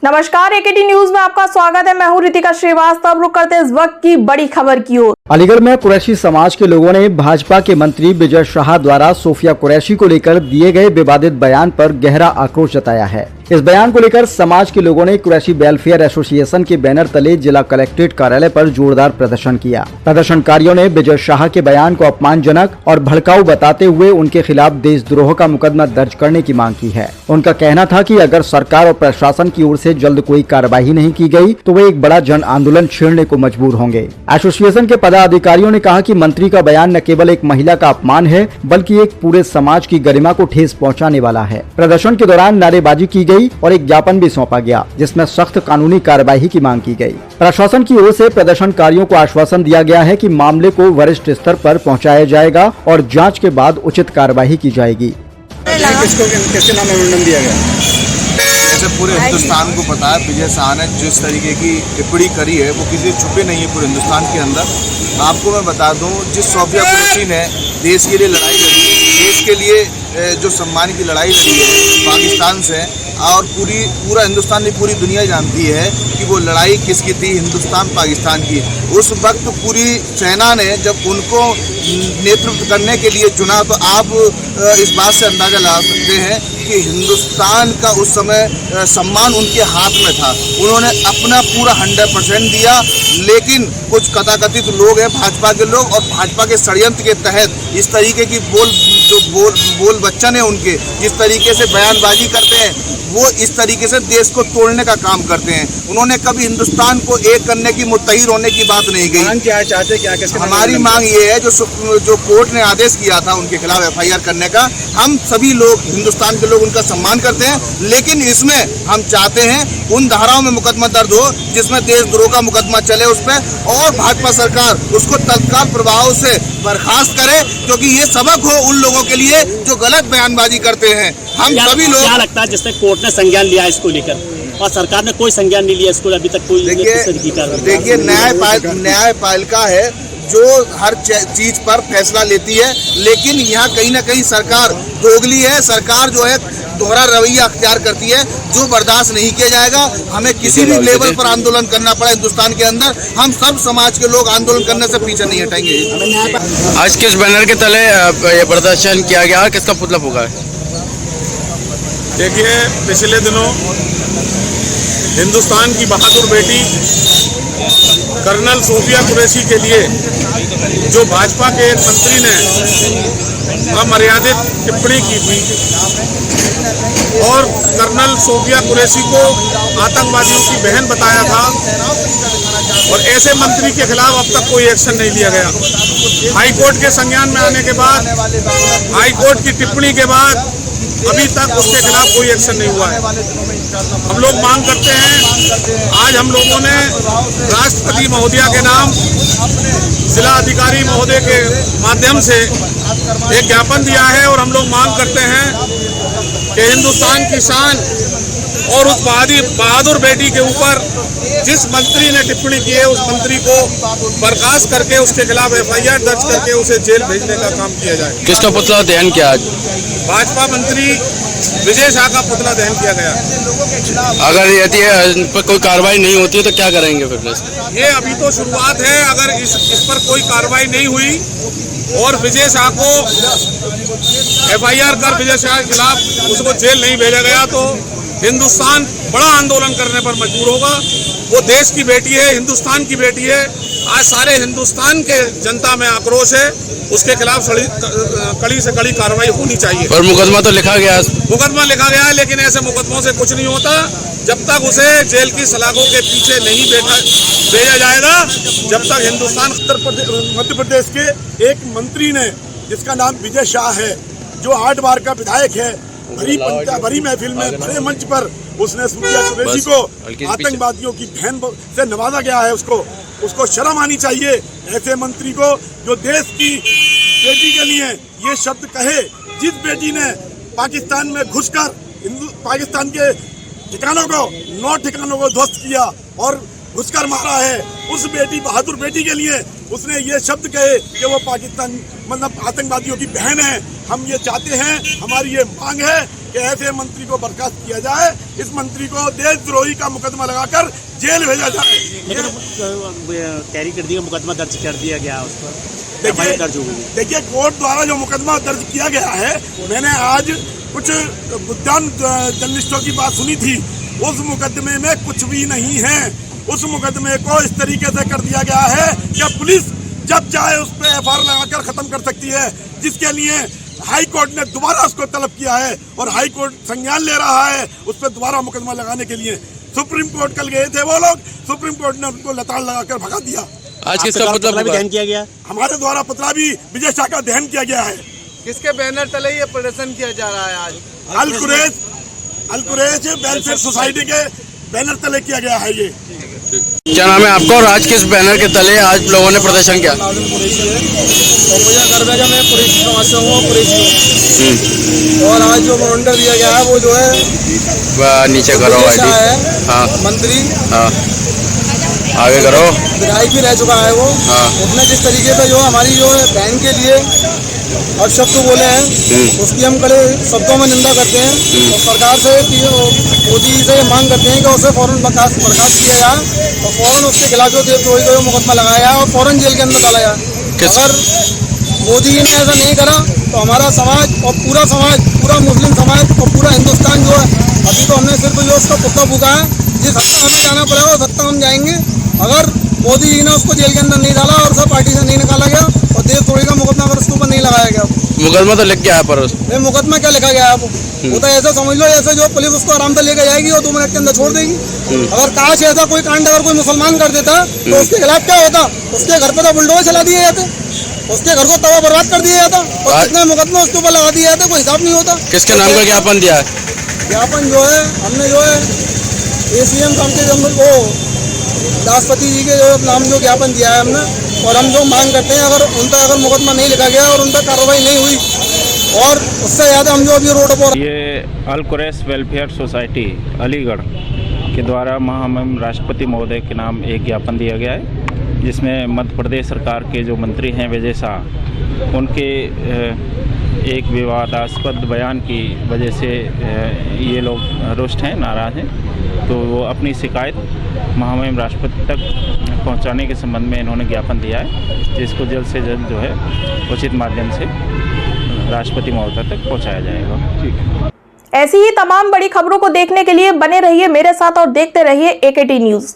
नमस्कार, एकेटी न्यूज में आपका स्वागत है। मैं हूं रितिका श्रीवास्तव। रुक करते इस वक्त की बड़ी खबर की ओर। अलीगढ़ में कुरैशी समाज के लोगों ने भाजपा के मंत्री विजय शाह द्वारा सोफिया कुरैशी को लेकर दिए गए विवादित बयान पर गहरा आक्रोश जताया है। इस बयान को लेकर समाज के लोगों ने कुरैशी वेलफेयर एसोसिएशन के बैनर तले जिला कलेक्ट्रेट कार्यालय पर जोरदार प्रदर्शन किया। प्रदर्शनकारियों ने विजय शाह के बयान को अपमानजनक और भड़काऊ बताते हुए उनके खिलाफ देशद्रोह का मुकदमा दर्ज करने की मांग की है। उनका कहना था कि अगर सरकार और प्रशासन की ओर से जल्द कोई कार्रवाई नहीं की गई तो वे एक बड़ा जन आंदोलन छेड़ने को मजबूर होंगे। एसोसिएशन के पदाधिकारियों ने कहा कि मंत्री का बयान न केवल एक महिला का अपमान है बल्कि एक पूरे समाज की गरिमा को ठेस पहुंचाने वाला है। प्रदर्शन के दौरान नारेबाजी की गई और एक ज्ञापन भी सौंपा गया जिसमें सख्त कानूनी कार्रवाई की मांग की गई। प्रशासन की ओर से प्रदर्शनकारियों को आश्वासन दिया गया है कि मामले को वरिष्ठ स्तर पर पहुंचाया जाएगा और जांच के बाद उचित कार्रवाई की जाएगी। किसके नाम मेमोरेंडम दिया गया? जैसे पूरे हिंदुस्तान को पता है विजय शाह ने जिस तरीके की टिप्पणी करी है वो किसी छुपे नहीं है पूरे हिंदुस्तान के अंदर। आपको मैं बता दूं, जिस सोफिया कुरैशी ने देश के लिए लड़ाई लड़ी, देश के लिए जो सम्मान की लड़ाई लड़ी है पाकिस्तान से, और पूरा हिंदुस्तान नहीं पूरी दुनिया जानती है कि वो लड़ाई किसकी थी, हिंदुस्तान पाकिस्तान की। उस वक्त पूरी सेना ने जब उनको नेतृत्व करने के लिए चुना तो आप इस बात से अंदाज़ा लगा सकते हैं कि हिंदुस्तान का उस समय सम्मान उनके हाथ में था। उन्होंने अपना पूरा 100% दिया, लेकिन कुछ तथाकथित लोग हैं भाजपा के लोग और भाजपा के षड्यंत्र के तहत इस तरीके की बोल बच्चन है उनके, जिस तरीके से बयानबाजी करते हैं वो इस तरीके से देश को तोड़ने का काम करते हैं। उन्होंने कभी हिंदुस्तान को एक करने की, मुत्तहिद होने की बात नहीं कही। मांग क्या है, चाहते क्या? हमारी मांग ये है जो कोर्ट ने आदेश किया था उनके खिलाफ FIR करने का, हम सभी लोग हिंदुस्तान के लोग उनका सम्मान करते हैं, लेकिन इसमें हम चाहते हैं उन धाराओं में मुकदमा दर्ज हो जिसमें देशद्रोह का मुकदमा चले उस पर, और भाजपा सरकार उसको तत्काल प्रभाव से बर्खास्त करे, क्योंकि ये सबक हो उन लोगों के लिए जो गलत बयानबाजी करते हैं। हम सभी लोग, क्या लगता है जिससे कोर्ट ने संज्ञान लिया इसको लेकर और सरकार ने कोई संज्ञान नहीं लिया इसको अभी तक? कोई देखिए न्यायपालिका है जो हर चीज पर फैसला लेती है, लेकिन यहाँ कहीं ना कहीं सरकार दोगली है। सरकार जो है दोहरा रवैया अख्तियार करती है जो बर्दाश्त नहीं किया जाएगा। हमें किसी भी लेवल पर आंदोलन करना पड़ा हिंदुस्तान के अंदर, हम सब समाज के लोग आंदोलन करने से पीछे नहीं हटेंगे। आज किस बैनर के तले ये प्रदर्शन किया गया, किसका पुतला फूका है? देखिए, पिछले दिनों हिंदुस्तान की बहादुर बेटी कर्नल सोफिया कुरैशी के लिए जो भाजपा के एक मंत्री ने अमर्यादित टिप्पणी की थी और कर्नल सोफिया कुरैशी को आतंकवादियों की बहन बताया था, और ऐसे मंत्री के खिलाफ अब तक कोई एक्शन नहीं लिया गया। हाईकोर्ट के संज्ञान में आने के बाद, हाईकोर्ट की टिप्पणी के बाद अभी तक उसके खिलाफ कोई एक्शन नहीं हुआ है। हम लोग मांग करते हैं, आज हम लोगों ने राष्ट्रपति महोदया के नाम जिला अधिकारी महोदय के माध्यम से एक ज्ञापन दिया है, और हम लोग मांग करते हैं कि हिंदुस्तान की शान और उस बहादुर बेटी के ऊपर जिस मंत्री ने टिप्पणी की है उस मंत्री को बर्खास्त करके उसके खिलाफ FIR दर्ज करके उसे जेल भेजने का काम किया जाए। किसका पुतला दहन किया आज? भाजपा मंत्री विजय शाह का पुतला दहन किया गया। अगर यदि इन पर कोई कार्रवाई नहीं होती है तो क्या करेंगे फिर? ये अभी तो शुरुआत है। अगर इस पर कोई कार्रवाई नहीं हुई और विजय शाह को FIR कर विजय शाह के खिलाफ उसको जेल नहीं भेजा गया तो हिंदुस्तान बड़ा आंदोलन करने पर मजबूर होगा। वो देश की बेटी है, हिंदुस्तान की बेटी है। आज सारे हिंदुस्तान के जनता में आक्रोश है, उसके खिलाफ कड़ी से कड़ी कार्रवाई होनी चाहिए। पर मुकदमा तो लिखा गया, मुकदमा लिखा गया है, लेकिन ऐसे मुकदमों से कुछ नहीं होता जब तक उसे जेल की सलाखों के पीछे नहीं भेजा जाएगा, जब तक हिंदुस्तान। मध्य प्रदेश के एक मंत्री ने जिसका नाम विजय शाह है, जो 8 बार का विधायक है, भरी महफिल में बड़े मंच पर उसने सोफिया कुरैशी को आतंकवादियों की बहन से नवाजा गया है। उसको शर्म आनी चाहिए ऐसे मंत्री को जो देश की बेटी के लिए ये शब्द कहे। जिस बेटी ने पाकिस्तान में घुसकर पाकिस्तान के ठिकानों को 9 ठिकानों को ध्वस्त किया और घुसकर मारा है, उस बेटी बहादुर बेटी के लिए उसने ये शब्द कहे कि वो पाकिस्तान मतलब आतंकवादियों की बहन है। हम ये चाहते हैं, हमारी ये मांग है कि ऐसे मंत्री को बर्खास्त किया जाए, इस मंत्री को देशद्रोही का मुकदमा लगाकर जेल भेजा जाए। कैरी कर दिया, मुकदमा दर्ज कर दिया गया उस पर, देखिए दर्ज हो गई। देखिए कोर्ट द्वारा जो मुकदमा दर्ज किया गया है, मैंने आज कुछ बुद्धिमान जर्नलिस्टों की बात सुनी थी, उस मुकदमे में कुछ भी नहीं है। उस मुकदमे को इस तरीके से कर दिया गया है कि पुलिस जब चाहे उस पर एफआईआर लगाकर खत्म कर सकती है, जिसके लिए हाई कोर्ट ने दोबारा उसको तलब किया है और हाई कोर्ट संज्ञान ले रहा है उस पर दोबारा मुकदमा लगाने के लिए। सुप्रीम कोर्ट कल गए थे वो लोग, सुप्रीम कोर्ट ने उनको लताड़ लगाकर भगा दिया। आज किसका पुतला भी दहन किया गया, हमारे द्वारा पुतला भी विजय शाह का दहन किया गया है। किसके बैनर तले ये प्रदर्शन किया जा रहा है आज? अल कुरैश वेलफेयर सोसाइटी के बैनर तले किया गया है ये। क्या नाम है आपका और आज किस बैनर के तले आज लोगों ने प्रदर्शन किया? और आज जो ऑर्डर दिया गया है वो जो है नीचे करो हाँ मंत्री, हाँ आगे करो, विधायक भी रह चुका है वो। हाँ। उसने जिस तरीके से जो हमारी जो है बहन के लिए अब शब्द बोले हैं, उसकी हम कड़े शब्दों में निंदा करते हैं और सरकार से मोदी से मांग करते हैं कि उसे फौरन बर्खास्त किया जाए और फौरन उसके खिलाफ जो देशद्रोही को मुकदमा लगाया जाए और फौरन जेल के अंदर डाला जाए। अगर मोदी जी ने ऐसा नहीं करा तो हमारा समाज और पूरा मुस्लिम समाज और पूरा हिंदुस्तान जो है, अभी तो हमने सिर्फ जो उसका पुतला फूका है, जिस हद तक हमें जाना पड़ेगा उस हद तक हम जाएंगे। अगर मोदी जी ने उसको जेल के अंदर नहीं डाला और उसे पार्टी से नहीं निकाला गया और देशद्रोही का मुकदमा अगर उसके ऊपर नहीं लगाया गया, मुकदमा तो लिख गया है पर मुकदमा क्या लिखा गया है वो तो ऐसा समझ लो जैसे जो पुलिस उसको आराम से लेकर जाएगी और 2 मिनट के अंदर छोड़ देगी। अगर काश ऐसा कोई कांड अगर कोई मुसलमान कर देता तो उसके खिलाफ क्या होता? उसके घर पे तो बुलडोजर चला दिए जाते, उसके घर को तबाह बर्बाद कर दिया जाता और कितने मुकदमा उसके ऊपर लगा दिए जाते, कोई हिसाब नहीं होता। किसके नाम का ज्ञापन दिया है? ज्ञापन जो है हमने जो है ACM साहब के वो राष्ट्रपति जी के जो नाम जो ज्ञापन दिया है हमने, और हम जो मांग करते हैं अगर उन तक अगर मुकदमा नहीं लिखा गया और उन पर कार्रवाई नहीं हुई और उससे ज़्यादा हम जो अभी रोड पर ये अल कुरैश वेलफेयर सोसाइटी अलीगढ़ के द्वारा महामहिम राष्ट्रपति महोदय के नाम एक ज्ञापन दिया गया है, जिसमें मध्य प्रदेश सरकार के जो मंत्री हैं विजय शाह, उनके एक विवादास्पद बयान की वजह से ये लोग रुष्ट हैं, नाराज़ हैं। तो वो अपनी शिकायत महामहिम राष्ट्रपति तक पहुंचाने के संबंध में इन्होंने ज्ञापन दिया है, जिसको जल्द से जल्द जो है उचित माध्यम से राष्ट्रपति महोदय तक पहुंचाया जाएगा। ठीक है। ऐसी ही तमाम बड़ी खबरों को देखने के लिए बने रहिए मेरे साथ और देखते रहिए AKT न्यूज़।